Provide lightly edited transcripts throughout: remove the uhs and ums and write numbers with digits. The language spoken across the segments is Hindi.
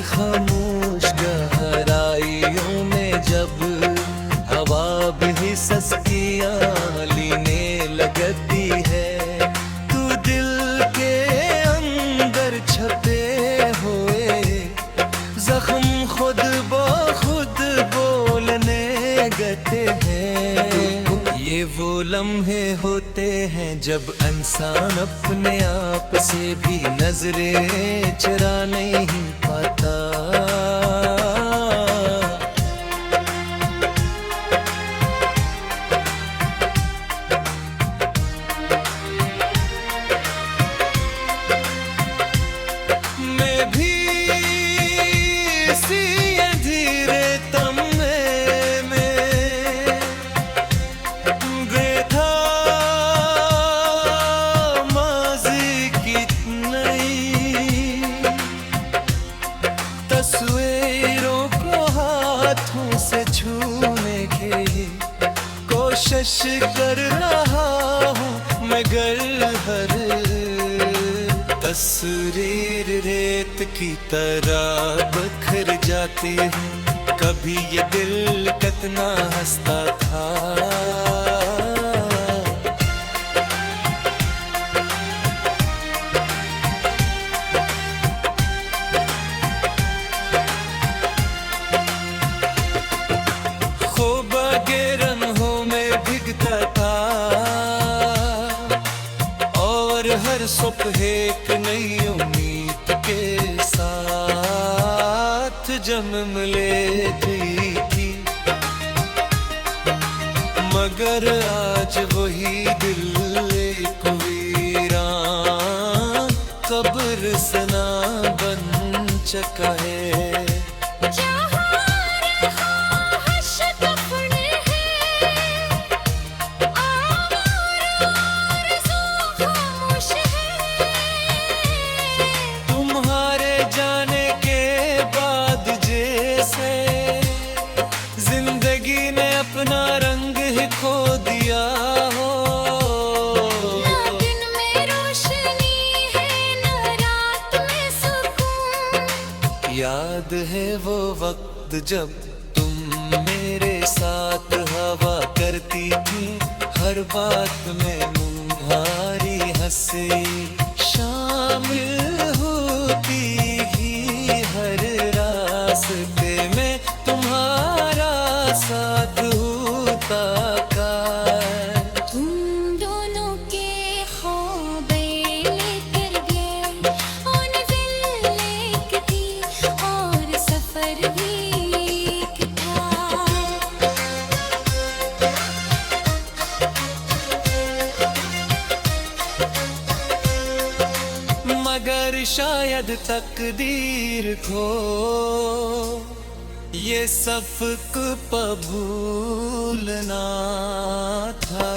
खामोश गहराइयों में जब हवा भी सस्तियाँ लेने लगती है, तू दिल के अंदर छपे हुए जख्म खुद ब खुद बोलने लगते हैं। ये वो लम्हे होते हैं जब इंसान अपने आप से भी नजरें चुरा नहीं पाता। मैं भी इसी अंधेरे तमने में देखा माज़ी की नई तस्वीरों को हाथों से छूने की कोशिश कर रहा हूँ, मगर हर तस्वीर रेत की तरह बिखर जाती है। कभी ये दिल कितना हंसता था, खूब रंगों में भीगता था और हर सुबह एक नई उम्मीद के साथ जन्म लेती थी। मगर आज वही दिल एक वीरान कब्रिस्तान बन चुका है। जिंदगी ने अपना रंग ही खो दिया हो, ना दिन में रोशनी है ना रात में सुकून। याद है वो वक्त जब तुम मेरे साथ हवा करती थी, हर बात में तुम्हारी हंसी शामिल होती ही, हर रास्ते में तुम्हारा साथ होता का। तुम दोनों के ख्वाबे लेकर गए और दिल एक थी और सफर भी एक था। मगर शायद तकदीर को ये सबक कबूलना था,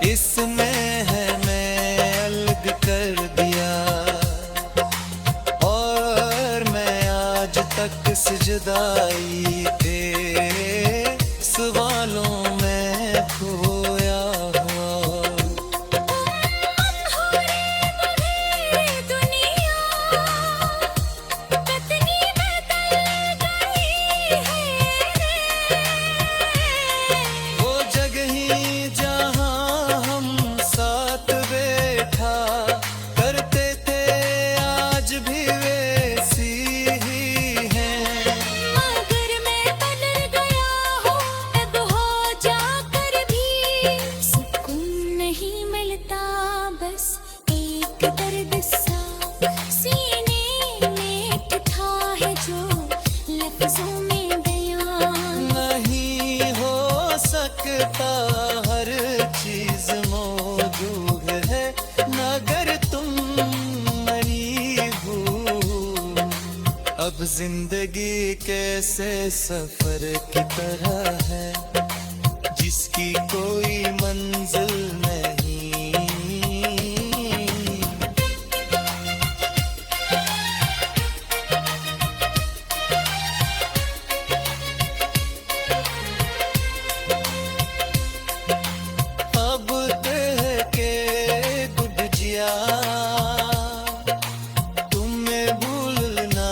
इसमें है मैं अलग कर दिया और मैं आज तक सजदाई के सवालों में खोया हुआ। नहीं हो सकता हर चीज मौजूद है, मगर तुम मरी हो। अब जिंदगी कैसे सफर की तरह है जिसकी कोई मंजिल नहीं। तुम्हें भूलना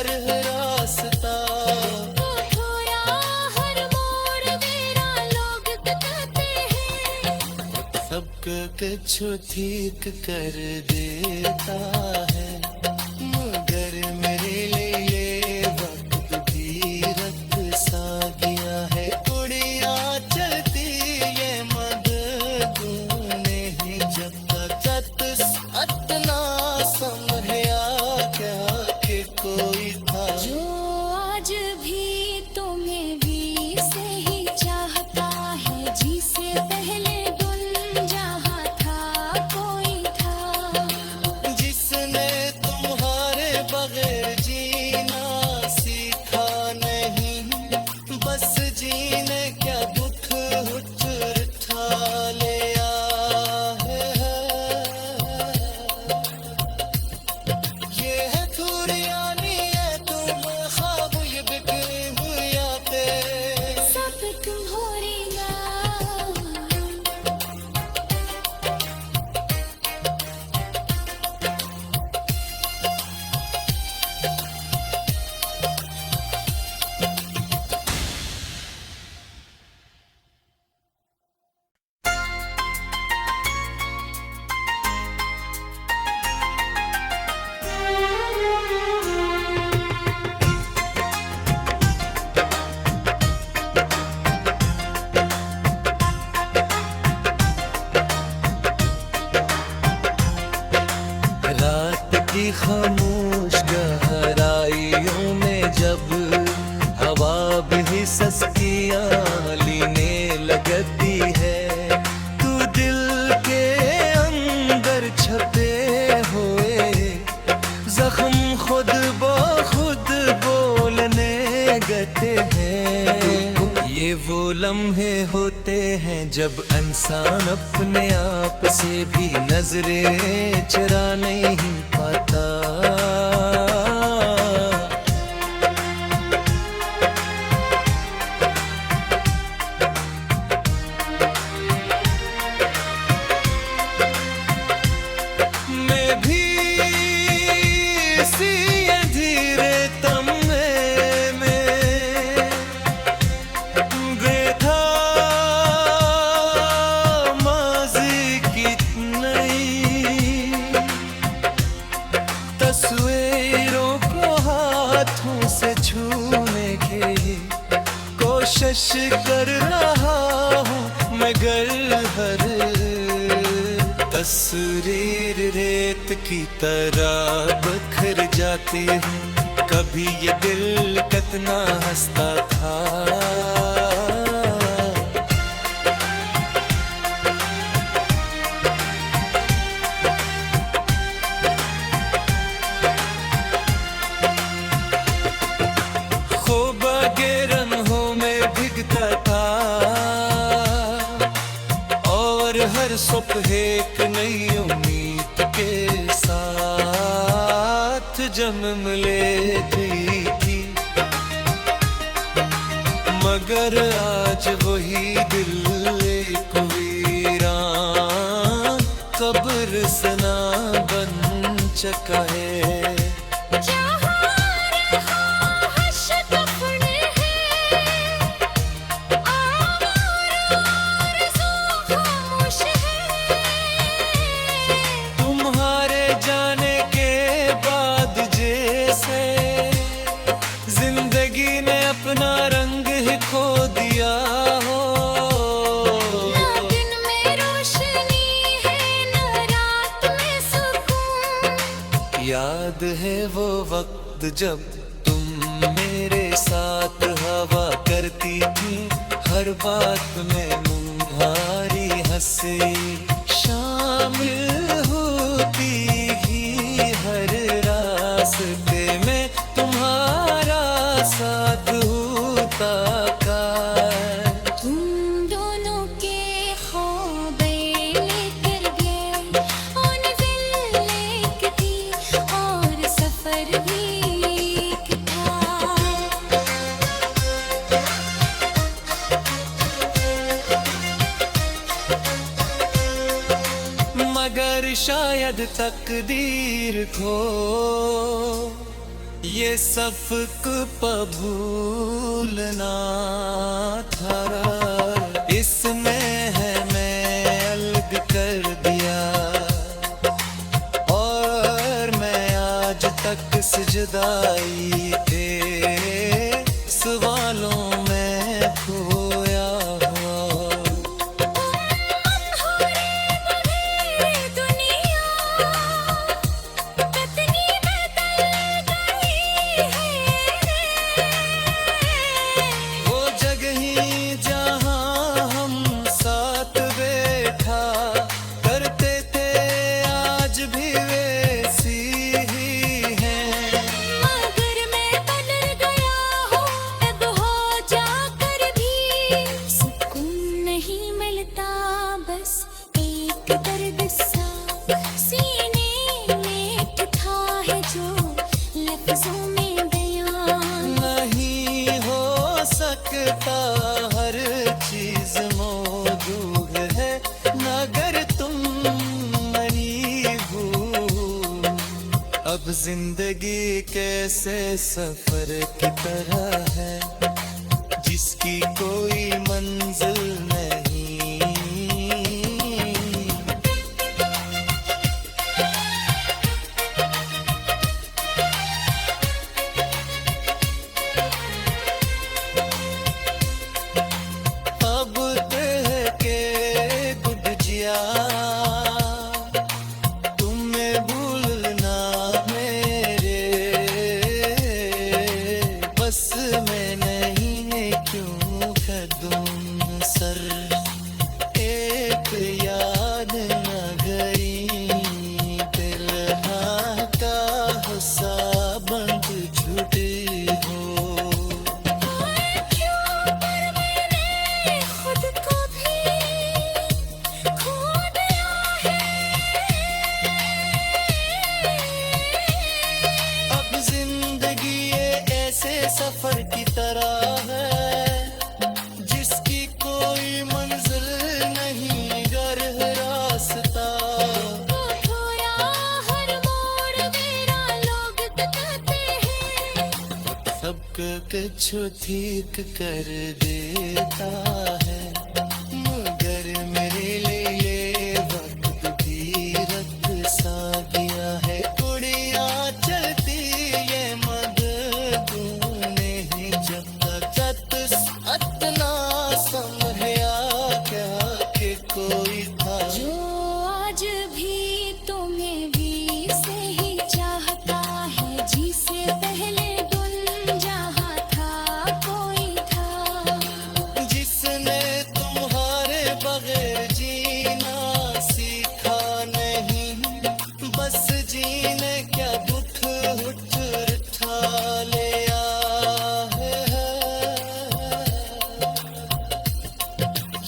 हर रास्ता, तो थोड़ा हर मोड़ मेरा लोग बताते हैं। सबके कुछ ठीक कर देता है, मगर मेरे लिए वक्त भी रख सा गया है। कुड़िया चलती ये मदद नहीं जब तक इतना समझया क्या कि कोई था जो आज भी तुम्हें भी से ही चाहता है, जिसे पहले गुल जहाँ था कोई था। जिसने तुम्हारे बगैर जीना सीखा नहीं, बस जीने क्या दुख उठा लिया है। ये है थोड़ियानी है तुम ख्वाब ये बिखरे हुए पे, सब तुम हो रेगा। रात की खामोश गहराइयों में जब हवा भी सस्कियां लेने लगती है, तू दिल के अंदर छपे हुए जख्म खुद ब खुद बोलने लगते हैं। ये वो लम्हे होते हैं जब इंसान अपने आप से भी नजरें चुरा नहीं पाता। मैं भी इसी धीरे तमने में देखा माज़ी की नई तस्वीरों को हाथों से छूने की कोशिश कर रहा हूँ, मगर हर तस्वीर रेत की तरह बिखर जाती है। कभी ये दिल कितना हंसता था, खूब गिरनों में भीगता था और हर सुबह एक नई उम्मीद के साथ जन्म लेती थी। मगर आज वही दिल एक वीरान कब्रिस्तान बन चुका है। तुम्हारे जाने के बाद जैसे जिंदगी ने अपना रंग ही खो दिया हो। ना दिन में रोशनी है ना रात में सुकून। याद है वो वक्त जब तुम मेरे साथ हवा करती थी, हर बात में तुम्हारी हंसी शामिल होती ही, हर रास्ते में तुम्हारा साथ होता का। तुम दोनों के ख्वाबे लेकर गए, उन दिल एक थी और सफर भी एक था। मगर शायद तकदीर को ये सफक भूलना था, इसमें है मैं अलग कर दिया, और मैं आज तक सजदाई के सवालों में खोया हूँ। वो जगह ही जहाँ हम साथ बैठा करते थे, आज भी वैसी ही हैं। मगर मैं बदल गया हूँ अब, हो जाकर भी सुकून नहीं मिलता, बस एक दर्द सा सीने में उठा है जो लफ्जों में बयां नहीं हो सकता हर चीज मौजूद है, मगर तुम मरी हो। अब जिंदगी कैसे सफर की तरह है जिसकी कोई मंजिल नहीं। अब तह के गुड जिया तुम्हें भूलना मेरे बस में नहीं, क्यों कदम सर एक याद नगरी दिल का हसा बंद छुटी हो। क्यों पर मैंने खुद को भी खो दिया है। अब जिंदगी ये ऐसे सफर की तरह है जिसकी कोई मंजिल नहीं, गर रास्ता। वो खोया हर मोड़ मेरा लोग बताते हैं, सब कुछ ठीक कर देता है, मगर मेरे लिए वक्त भी रख सा गया है। कुड़िया चलती ये मददों नहीं, जब तक अतना समझया क्या कि कोई था जो आज भी तुम्हें भी से ही चाहता है, जिसे पहले गुल जहाँ था कोई था, जिसने तुम्हारे बगैर जीना सीखा नहीं, बस जीने क्या दुख उठा लिया है।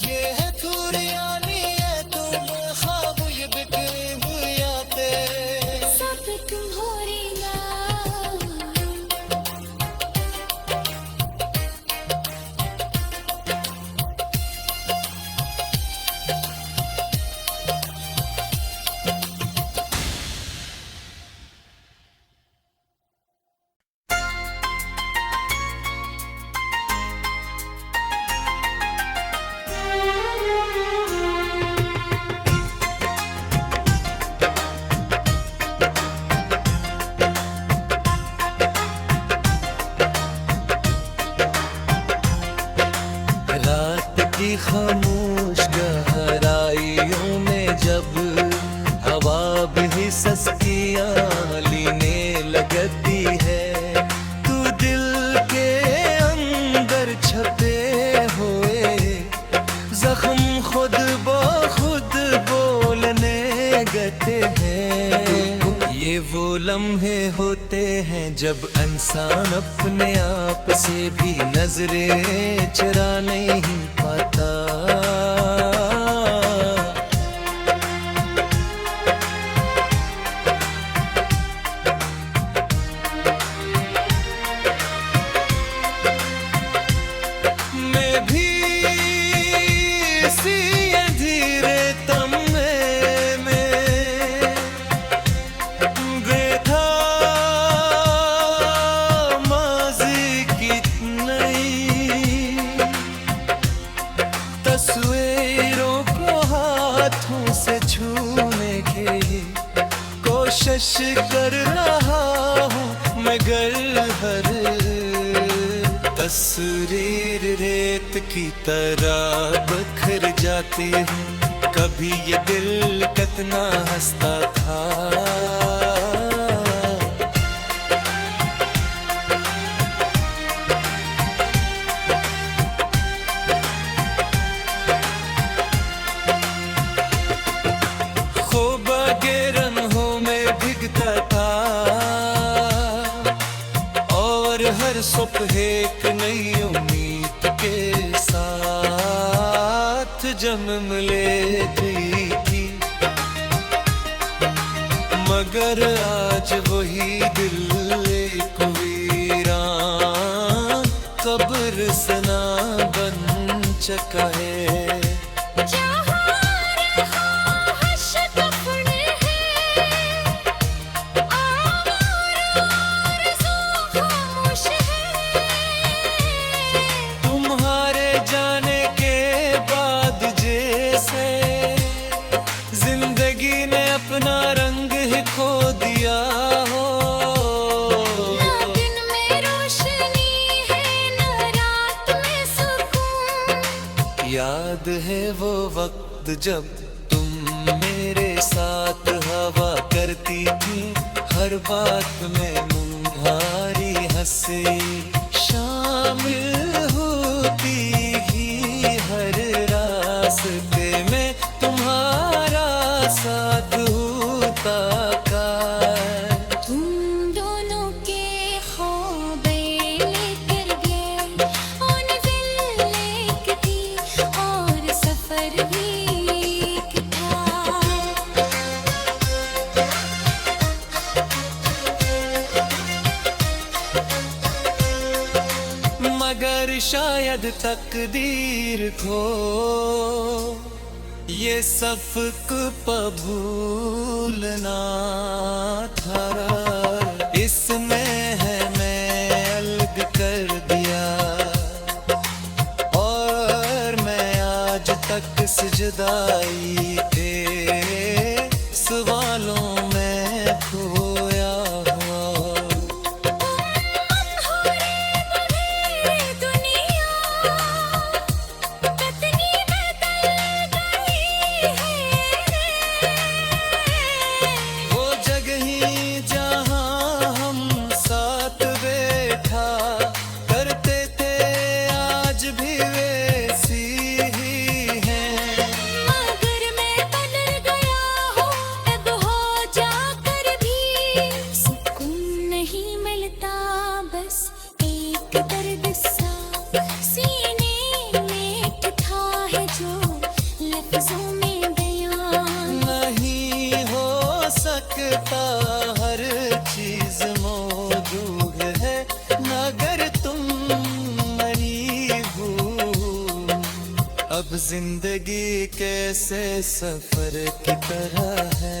ये है थोड़ियानी है तुम ख्वाब ये बिखरे हुआ तेरे, सब तुम हो रही ना। रात की खामोश गहराइयों में जब हवा भी सस्तियाँ लेने लगती है, तू दिल के अंदर छपे हुए जख्म खुद ब खुद बोलने लगते हैं। ये वो लम्हे होते हैं जब इंसान अपने आप से भी नजरें चुरा नहीं पाता। मैं भी इसी धीरे तमने में बैठा मगर हर तस्वीर रेत की तरह बिखर जाती है। कभी ये दिल कितना हंसता था, खूब के रंगों में भीगता था, और हर सुबह एक नई उम्मीद के साथ जन्म लेती थी। मगर आज वही दिल एक वीरान कब्रिस्तान बन चुका है। तुम्हारे जाने के बाद जैसे जिंदगी ने अपना रंग ही खो दिया हो। ना दिन में रोशनी है ना रात में सुकून। याद है वो वक्त जब तुम मेरे साथ हवा करती थी, हर बात में तुम्हारी हंसी शामिल होती ही, हर रास्ते में तुम्हारा साथ होता का। तुम दोनों के ख्वाबे लेकर गए, मंजिल एक थी और सफर भी एक था। मगर शायद तकदीर को ये सबक भूलना था, इसमें है मैं अलग कर दिया, और मैं आज तक सजदाई के सवालों में खोया हूँ। वो जगह ही जहाँ हम साथ बैठा करते थे, आज भी वैसी ही हैं। मगर मैं बदल गया हूँ अब हो जाकर भी, सुकून नहीं मिलता बस एक दर्द सा सीने में था है जो लफ्जों में बयान नहीं हो सकता हर चीज मौजूद है, मगर तुम मरी हो। अब जिंदगी कैसे सफर की तरह है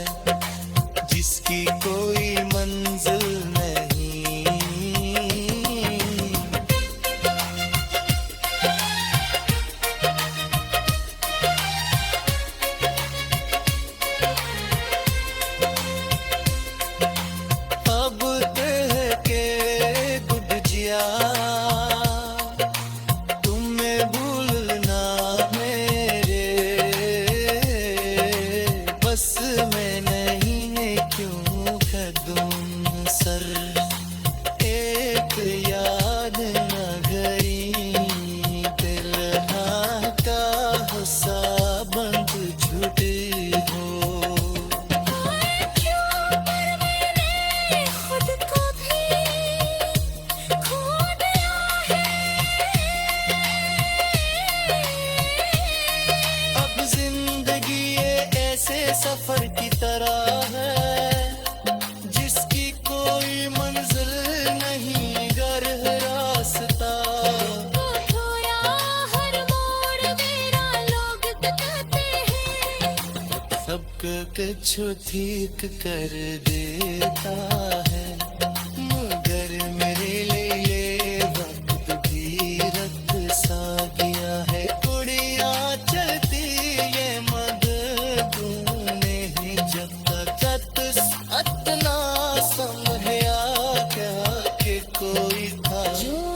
जिसकी कोई मंजिल नहीं। अब कह के गुड जिया तुम्हें भूलना मेरे बस में नहीं है, क्यों कदम सर एक याद नगरी दिल का हुस्सा बंद छुटी हो। खुद को भी खो दिया है। अब जिंदगी ये ऐसे सफर की तरह है जिसकी कोई मंजिल नहीं, घर रास्ता खोया हर मोड़ मेरा लोग बताते हैं। सबको कुछ ठीक कर देता है, मगर मेरे लिए वक्त भी रख सा गया है। कुड़िया चलती ये मदद नहीं, जब तक इतना समझा क्या कोई था। जो